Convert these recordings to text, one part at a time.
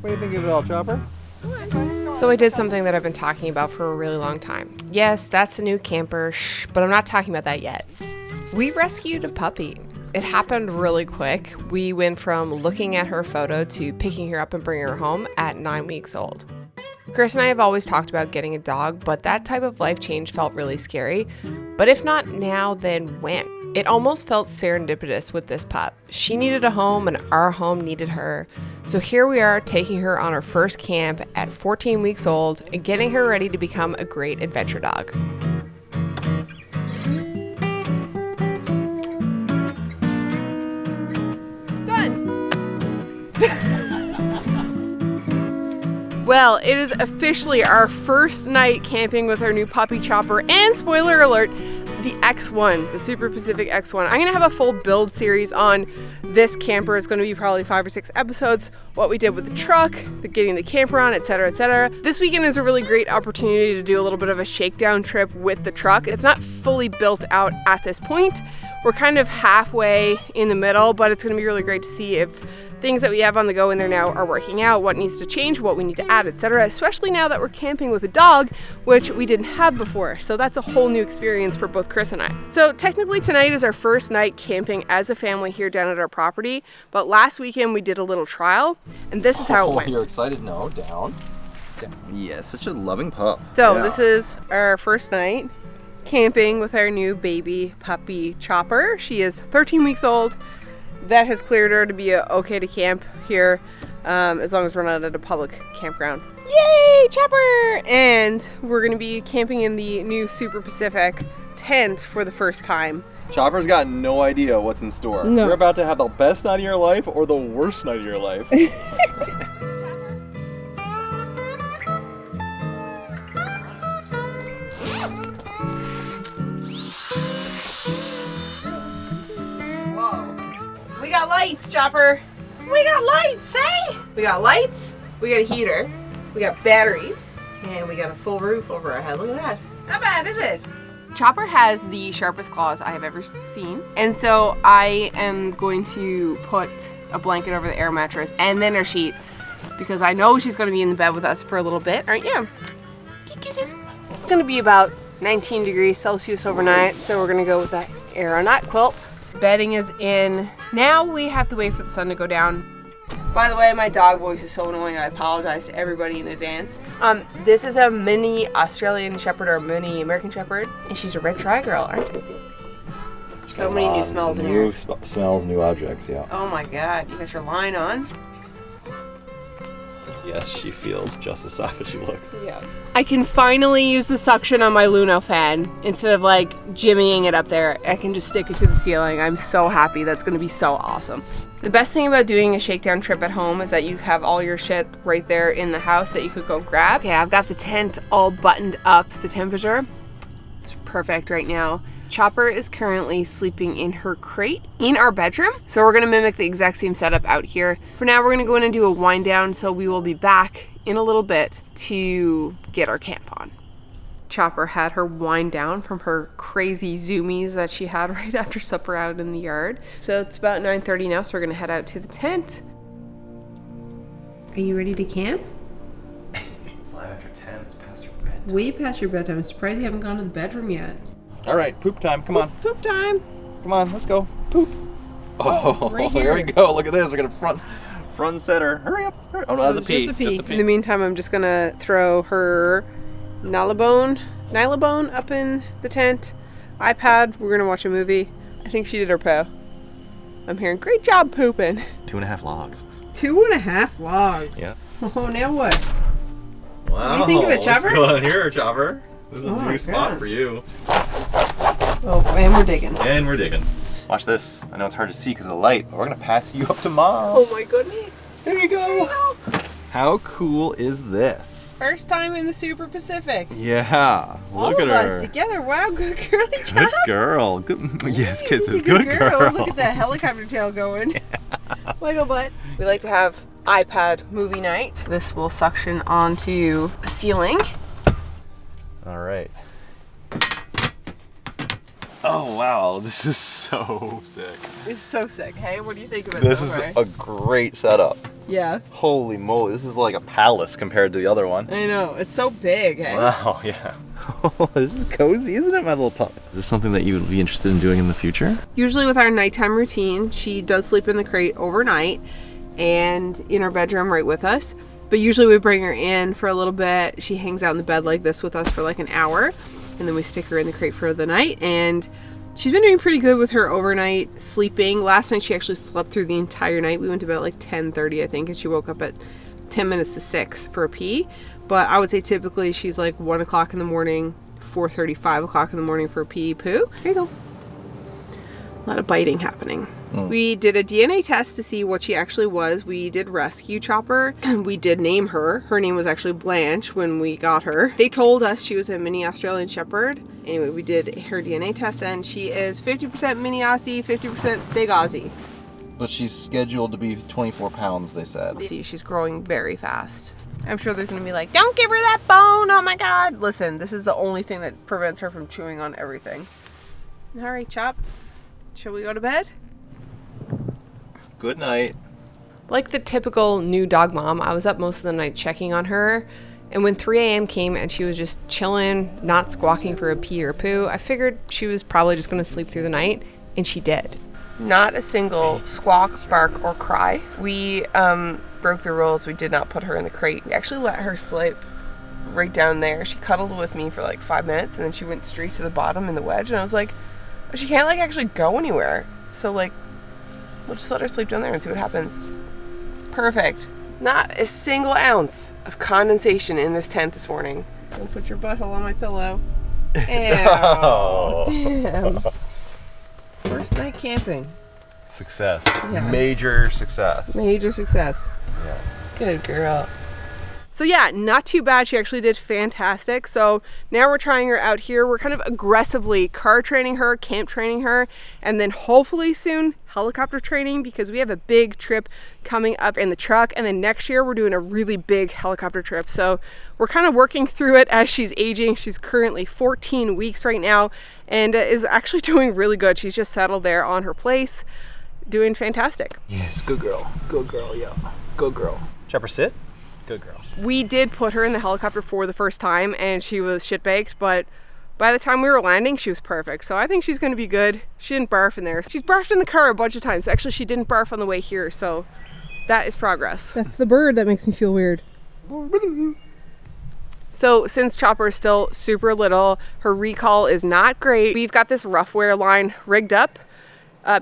What do you think of it all, Chopper? So I did something that I've been talking about for a really long time. Yes, that's a new camper, but I'm not talking about that yet. We rescued a puppy. It happened really quick. We went from looking at her photo to picking her up and bringing her home at 9 weeks old. Chris and I have always talked about getting a dog, but that type of life change felt really scary. But if not now, then when? It almost felt serendipitous with this pup. She needed a home and our home needed her. So here we are taking her on her first camp at 14 weeks old and getting her ready to become a great adventure dog. Well, it is officially our first night camping with our new puppy Chopper, and spoiler alert, the X1, the Super Pacific X1. I'm gonna have a full build series on this camper. It's gonna be probably 5 or 6 episodes, what we did with the truck, getting the camper on, etc., etc. This weekend is a really great opportunity to do a little bit of a shakedown trip with the truck. It's not fully built out at this point. We're kind of halfway in the middle, but it's gonna be really great to see if things that we have on the go in there now are working out, what needs to change, what we need to add, etc., especially now that we're camping with a dog, which we didn't have before. So that's a whole new experience for both Chris and I. So technically tonight is our first night camping as a family here down at our property, but last weekend we did a little trial, and this is how it went. You're excited? No, down. Yeah, such a loving pup. So This is our first night camping with our new baby puppy Chopper. She is 13 weeks old. That has cleared her to be okay to camp here, as long as we're not at a public campground. Yay, Chopper! And we're gonna be camping in the new Super Pacific tent for the first time. Chopper's got no idea what's in store. No. You're about to have the best night of your life or the worst night of your life. We got lights, Chopper. We got lights, eh? We got lights, we got a heater, we got batteries, and we got a full roof over our head. Look at that. Not bad, is it? Chopper has the sharpest claws I have ever seen. And so I am going to put a blanket over the air mattress and then a sheet, because I know she's going to be in the bed with us for a little bit, aren't you? Kisses. It's going to be about 19 degrees Celsius overnight, so we're going to go with that aeronaut quilt. Bedding is in. Now we have to wait for the sun to go down. By the way, my dog voice is so annoying. I apologize to everybody in advance. This is a mini Australian Shepherd or mini American Shepherd, and she's a red tri girl, aren't you? So many new smells in here. New smells, new objects, yeah. Oh my God, you got your line on. Yes, she feels just as soft as she looks. Yeah. I can finally use the suction on my Luno fan instead of like jimmying it up there. I can just stick it to the ceiling. I'm so happy. That's going to be so awesome. The best thing about doing a shakedown trip at home is that you have all your shit right there in the house that you could go grab. Okay, I've got the tent all buttoned up. The temperature is perfect right now. Chopper is currently sleeping in her crate in our bedroom. So we're gonna mimic the exact same setup out here. For now, we're gonna go in and do a wind down. So we will be back in a little bit to get our camp on. Chopper had her wind down from her crazy zoomies that she had right after supper out in the yard. So it's about 9:30 now, so we're gonna head out to the tent. Are you ready to camp? 5 after 10, it's past your bedtime. Way past your bedtime. I'm surprised you haven't gone to the bedroom yet. All right, poop time, come on. Poop time. Come on, let's go. Poop. Oh, right here we here. go. Look at this. We're going to front center. Hurry up. Hurry. Oh, no, that's a pee. Just a pee. In the meantime, I'm just going to throw her Nylabone up in the tent. iPad. We're going to watch a movie. I think she did her poo. I'm hearing, great job pooping. 2.5 logs. 2.5 logs. Yeah. Oh, now what? Wow. What do you think of it, Chopper? What's going on here, Chopper? This is a my new spot God. for you. Oh, and we're digging. And we're digging. Watch this. I know it's hard to see because of the light, but we're going to pass you up to Mom. Oh my goodness. There you go. How cool is this? First time in the Super Pacific. Yeah. Look at All of her. us together. Wow, good girly job. Good girl. Good. Yes, kisses. Easy, Good girl. Look at that helicopter tail going. Wiggle butt. We like to have iPad movie night. This will suction onto the ceiling. All right. Oh wow, this is so sick. It's so sick. Hey, what do you think of it? This so is far? a great setup. Yeah. Holy moly, this is like a palace compared to the other one. I know, it's so big, eh? Wow, yeah. This is cozy, isn't it, my little pup? Is this something that you would be interested in doing in the future? Usually with our nighttime routine, she does sleep in the crate overnight and in our bedroom right with us. But usually we bring her in for a little bit. She hangs out in the bed like this with us for like an hour, and then we stick her in the crate for the night. And she's been doing pretty good with her overnight sleeping. Last night she actually slept through the entire night. We went to bed at like 10:30, I think, and she woke up at 10 minutes to 6 for a pee. But I would say typically she's like 1 o'clock in the morning, 4:30, 5 o'clock in the morning for a pee poo. Here you go. A lot of biting happening. We did a DNA test to see what she actually was. We did rescue Chopper. We did name her. Her name was actually Blanche when we got her. They told us she was a mini Australian Shepherd. Anyway, we did her DNA test and she is 50% mini Aussie, 50% big Aussie. But she's scheduled to be 24 pounds, they said. See, she's growing very fast. I'm sure they're gonna be like, don't give her that bone, oh my God. Listen, this is the only thing that prevents her from chewing on everything. All right, Chop, shall we go to bed? Good night. Like the typical new dog mom, I was up most of the night checking on her. And when 3 a.m. came and she was just chilling, not squawking for a pee or poo, I figured she was probably just going to sleep through the night, and she did. Not a single squawk, bark, or cry. We broke the rules. We did not put her in the crate. We actually let her sleep right down there. She cuddled with me for like 5 minutes, and then she went straight to the bottom in the wedge. And I was like, she can't like actually go anywhere. So like, we'll just let her sleep down there and see what happens. Perfect. Not a single ounce of condensation in this tent this morning. Don't put your butthole on my pillow. Ew. Damn. First night camping. Success. Yeah. Major success. Major success. Yeah. Good girl. So yeah, not too bad. She actually did fantastic. So now we're trying her out here. We're kind of aggressively car training her, camp training her, and then hopefully soon helicopter training because we have a big trip coming up in the truck. And then next year we're doing a really big helicopter trip. So we're kind of working through it as she's aging. She's currently 14 weeks right now and is actually doing really good. She's just settled there on her place, doing fantastic. Yes, good girl. Good girl, yeah. Good girl. Chopper, sit. Good girl. We did put her in the helicopter for the first time and she was shit-baked, but by the time we were landing, she was perfect. So I think she's gonna be good. She didn't barf in there. She's barfed in the car a bunch of times. Actually, she didn't barf on the way here, so that is progress. That's the bird that makes me feel weird. So since Chopper is still super little, her recall is not great. We've got this rough wear line rigged up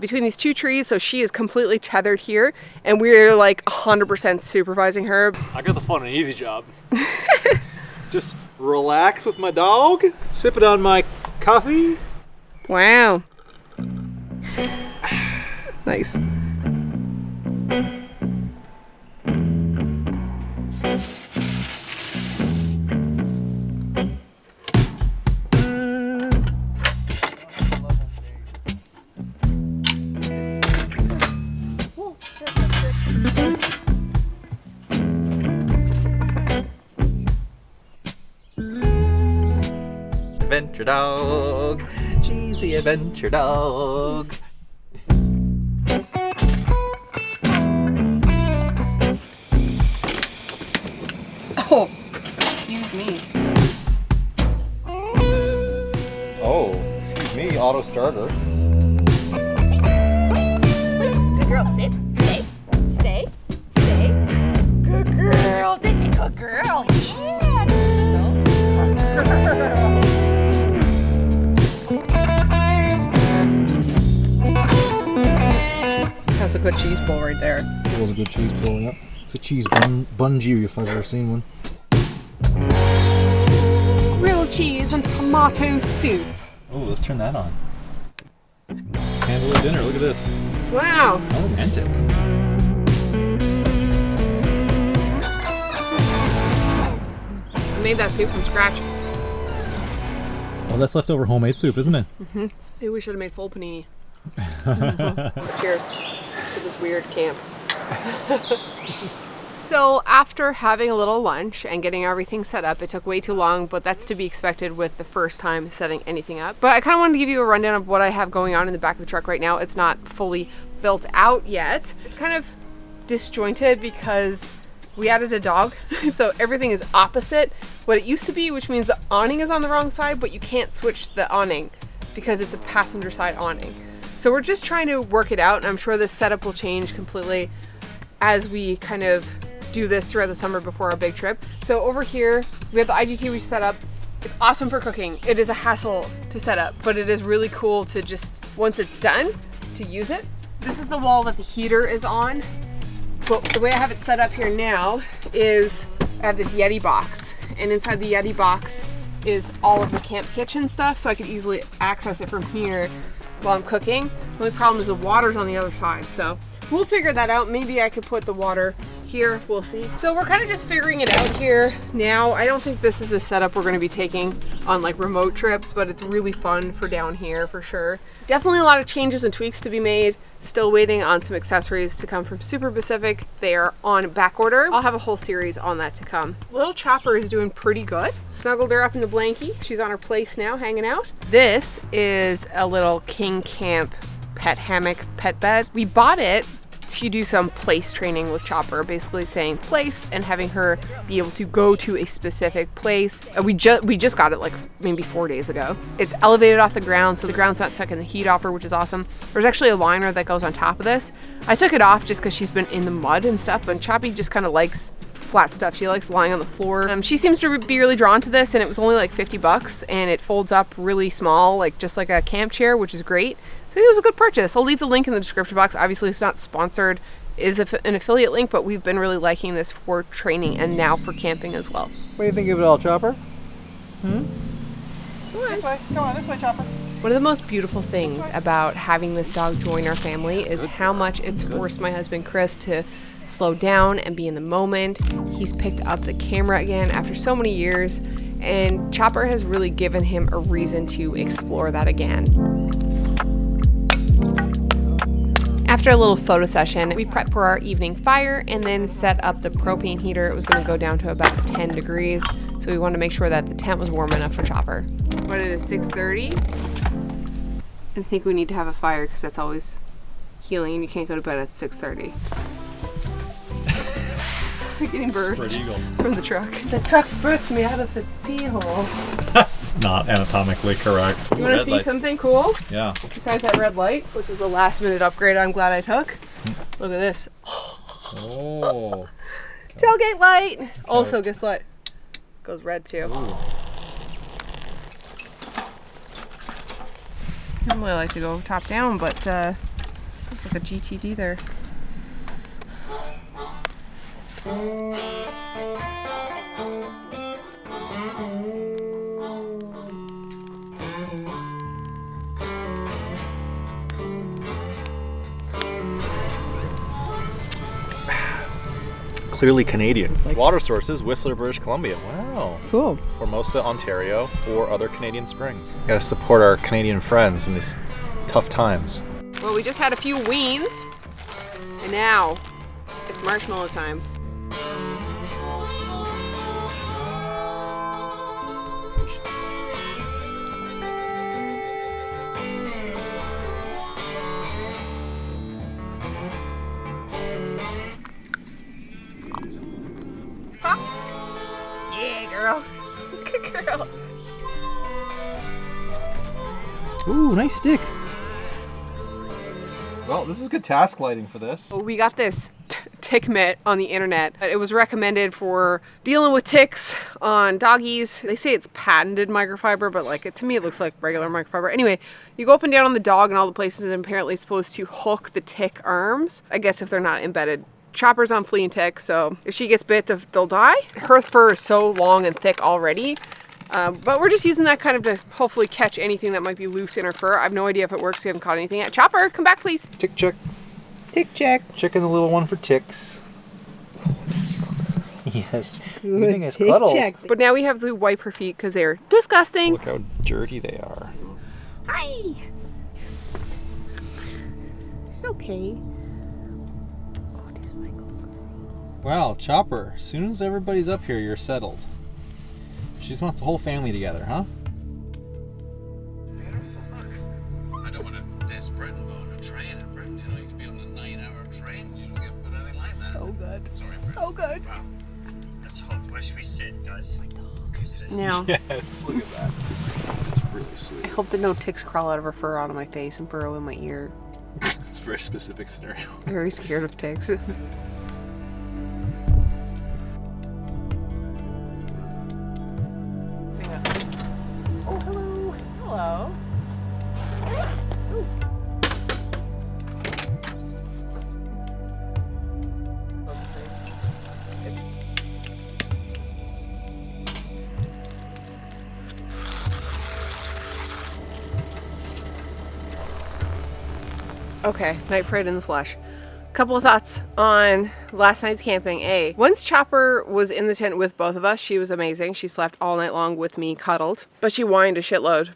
between these two trees, so she is completely tethered here, and we're like 100% supervising her. I got the fun and easy job. Just relax with my dog, sip it on my coffee. Wow. Nice. Adventure dog. She's the adventure dog. Oh, excuse me. Oh, excuse me, auto starter. Good girl, sit, stay, stay, stay. Good girl, this is good girl, yeah. Good girl. That's a good cheese bowl right there. It was a good cheese pull, yeah. It's a cheese bungee if I've ever seen one. Grilled cheese and tomato soup. Oh, let's turn that on. Candlelit dinner, look at this. Wow. How romantic. I made that soup from scratch. Well, that's leftover homemade soup, isn't it? Maybe we should have made full panini. Cheers to this weird camp. So after having a little lunch and getting everything set up, it took way too long, but that's to be expected with the first time setting anything up. But I kind of wanted to give you a rundown of what I have going on in the back of the truck right now. It's not fully built out yet. It's kind of disjointed because we added a dog. So everything is opposite what it used to be, which means the awning is on the wrong side, but you can't switch the awning because it's a passenger side awning. So we're just trying to work it out, and I'm sure this setup will change completely as we kind of do this throughout the summer before our big trip. So over here, we have the IGT we set up. It's awesome for cooking. It is a hassle to set up, but it is really cool to just, once it's done, to use it. This is the wall that the heater is on. But the way I have it set up here now is I have this Yeti box, and inside the Yeti box is all of the camp kitchen stuff, so I could easily access it from here while I'm cooking. The only problem is the water's on the other side, so we'll figure that out. Maybe I could put the water here, we'll see. So we're kind of just figuring it out here now. I don't think this is a setup we're going to be taking on like remote trips, but it's really fun for down here for sure. Definitely a lot of changes and tweaks to be made. Still waiting on some accessories to come from Super Pacific. They are on back order. I'll have a whole series on that to come. Little Chopper is doing pretty good. Snuggled her up in the blankie. She's on her place now, hanging out. This is a little King Camp pet hammock pet bed. We bought it to do some place training with Chopper, basically saying place and having her be able to go to a specific place. We just got it like maybe 4 days ago. It's elevated off the ground, so the ground's not stuck in the heat offer, which is awesome. There's actually a liner that goes on top of this. I took it off just because she's been in the mud and stuff, but Choppy just kind of likes flat stuff. She likes lying on the floor. She seems to be really drawn to this, and it was only like 50 bucks, and it folds up really small, like just like a camp chair, which is great. So it was a good purchase. I'll leave the link in the description box. Obviously it's not sponsored, it is an affiliate link, but we've been really liking this for training and now for camping as well. What do you think of it all, Chopper? This way. Come on, this way, Chopper. One of the most beautiful things about having this dog join our family is how much it's forced my husband Chris to slow down and be in the moment. He's picked up the camera again after so many years, and Chopper has really given him a reason to explore that again. After a little photo session, we prepped for our evening fire and then set up the propane heater. It was going to go down to about 10 degrees, so we wanted to make sure that the tent was warm enough for Chopper. What, it is 6:30? I think we need to have a fire because that's always healing, and you can't go to bed at 6:30. We're getting birthed from the truck. The truck birthed me out of its pee hole. Not anatomically correct. You want to see something cool? Yeah. Besides that red light, which was a last minute upgrade I'm glad I took. Look at this. Oh. Tailgate light. Also, guess what? Goes red too. Ooh. Normally I like to go top down, but looks like a GTD there. Clearly Canadian. Water sources, Whistler, British Columbia. Wow. Cool. Formosa, Ontario, or other Canadian springs. Gotta support our Canadian friends in these tough times. Well, we just had a few weens, and now it's marshmallow time. Yeah, girl. Good girl. Ooh, nice stick. Well, this is good task lighting for this. We got this tick mitt on the internet. It was recommended for dealing with ticks on doggies. They say it's patented microfiber, but like to me it looks like regular microfiber. Anyway, you go up and down on the dog and all the places, and apparently it's supposed to hook the tick arms. I guess if they're not embedded. Chopper's on flea and tick, so if she gets bit, they'll die. Her fur is so long and thick already. But we're just using that kind of to hopefully catch anything that might be loose in her fur. I have no idea if it works. We haven't caught anything yet. Chopper, come back, please. Tick check. Tick check. Checking the little one for ticks. Yes. Good tick check. But now we have to wipe her feet because they're disgusting. Look how dirty they are. Hi. It's okay. Wow, Chopper, as soon as everybody's up here, you're settled. She just wants the whole family together, huh? Beautiful, look. I don't want to diss Britain, but on a train in Britain, you know, you could be on a 9-hour train, you don't get food anything like that. so good. That's hot. Where should we sit, guys? Now, Yes, look at that. It's really sweet. I hope that no ticks crawl out of her fur onto my face and burrow in my ear. It's a very specific scenario. Very scared of ticks. Oh, hello. Hello. Okay, night fright in the flesh. Couple of thoughts on last night's camping. Once Chopper was in the tent with both of us, she was amazing. She slept all night long with me, cuddled, but she whined a shitload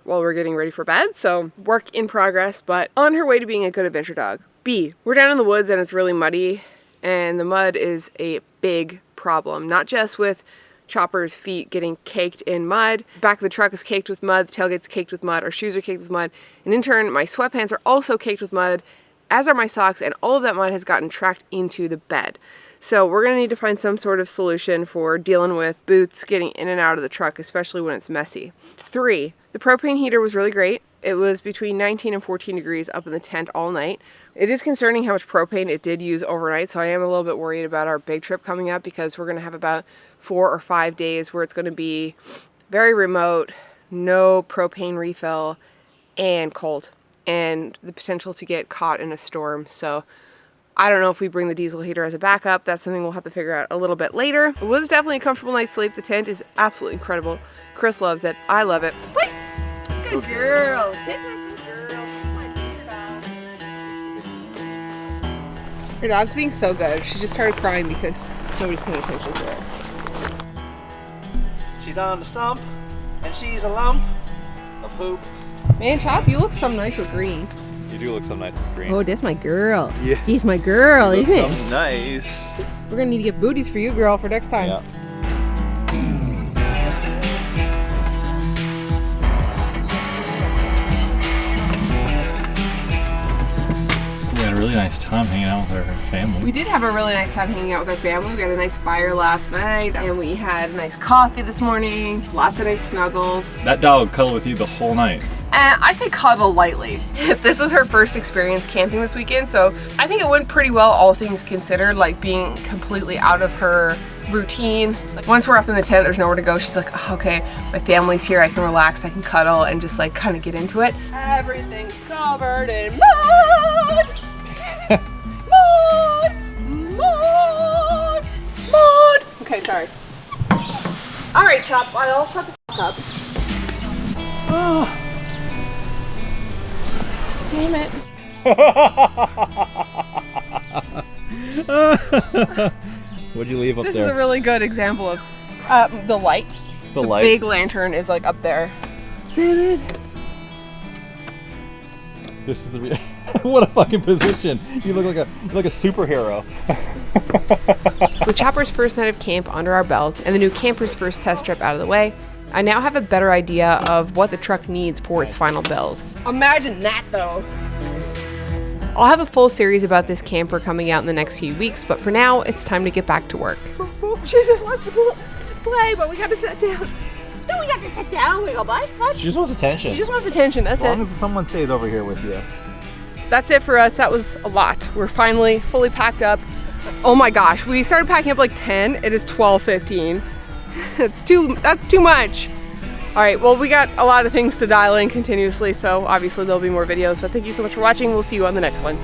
while we were getting ready for bed. So work in progress, but on her way to being a good adventure dog. B, we're down in the woods and it's really muddy, and the mud is a big problem, not just with Chopper's feet getting caked in mud. Back of the truck is caked with mud, the tailgate's caked with mud, our shoes are caked with mud, and in turn, my sweatpants are also caked with mud, as are my socks, and all of that mud has gotten tracked into the bed. So we're gonna need to find some sort of solution for dealing with boots getting in and out of the truck, especially when it's messy. 3, the propane heater was really great. It was between 19 and 14 degrees up in the tent all night. It is concerning how much propane it did use overnight, so I am a little bit worried about our big trip coming up because we're gonna have about 4 or 5 days where it's gonna be very remote, no propane refill, and cold, and the potential to get caught in a storm. So I don't know if we bring the diesel heater as a backup. That's something we'll have to figure out a little bit later. It was definitely a comfortable night's sleep. The tent is absolutely incredible. Chris loves it. I love it. Place. Good girl. Sit my good girl. Sit my good dog. Her dog's being so good. She just started crying because nobody's paying attention to her. She's on the stump, and she's a lump of poop. Man, Chop, you look so nice with green. You do look so nice with green. Oh, that's my girl. Yeah. She's my girl, isn't it? So nice. We're gonna need to get booties for you, girl, for next time. Yeah. We had a really nice time hanging out with our family. We did have a really nice time hanging out with our family. We had a nice fire last night, and we had a nice coffee this morning. Lots of nice snuggles. That dog cuddled with you the whole night. And I say cuddle lightly. This was her first experience camping this weekend, so I think it went pretty well, all things considered, like being completely out of her routine. Like once we're up in the tent, there's nowhere to go. She's like, oh, okay, my family's here, I can relax, I can cuddle, and just like kind of get into it. Everything's covered in mud! Mud! Mud! Mud! Okay, sorry. All right, Chop, I'll shut the fuck up. Oh. Damn it. What'd you leave up This there? is a really good example of the light. The light? Big lantern is like up there. Damn it. This is the what a fucking position. You look like a superhero. With Chopper's first night of camp under our belt and the new camper's first test trip out of the way, I now have a better idea of what the truck needs for its final build. Imagine that though. I'll have a full series about this camper coming out in the next few weeks, but for now, it's time to get back to work. She just wants to play, but we gotta sit down. No, we got to sit down. We go, bye. She just wants attention. She just wants attention, that's as long it. as someone stays over here with you. That's it for us. That was a lot. We're finally fully packed up. Oh my gosh, we started packing up like 10. It is 12:15. That's too much. All right, well, we got a lot of things to dial in continuously, so obviously there'll be more videos, but thank you so much for watching. We'll see you on the next one.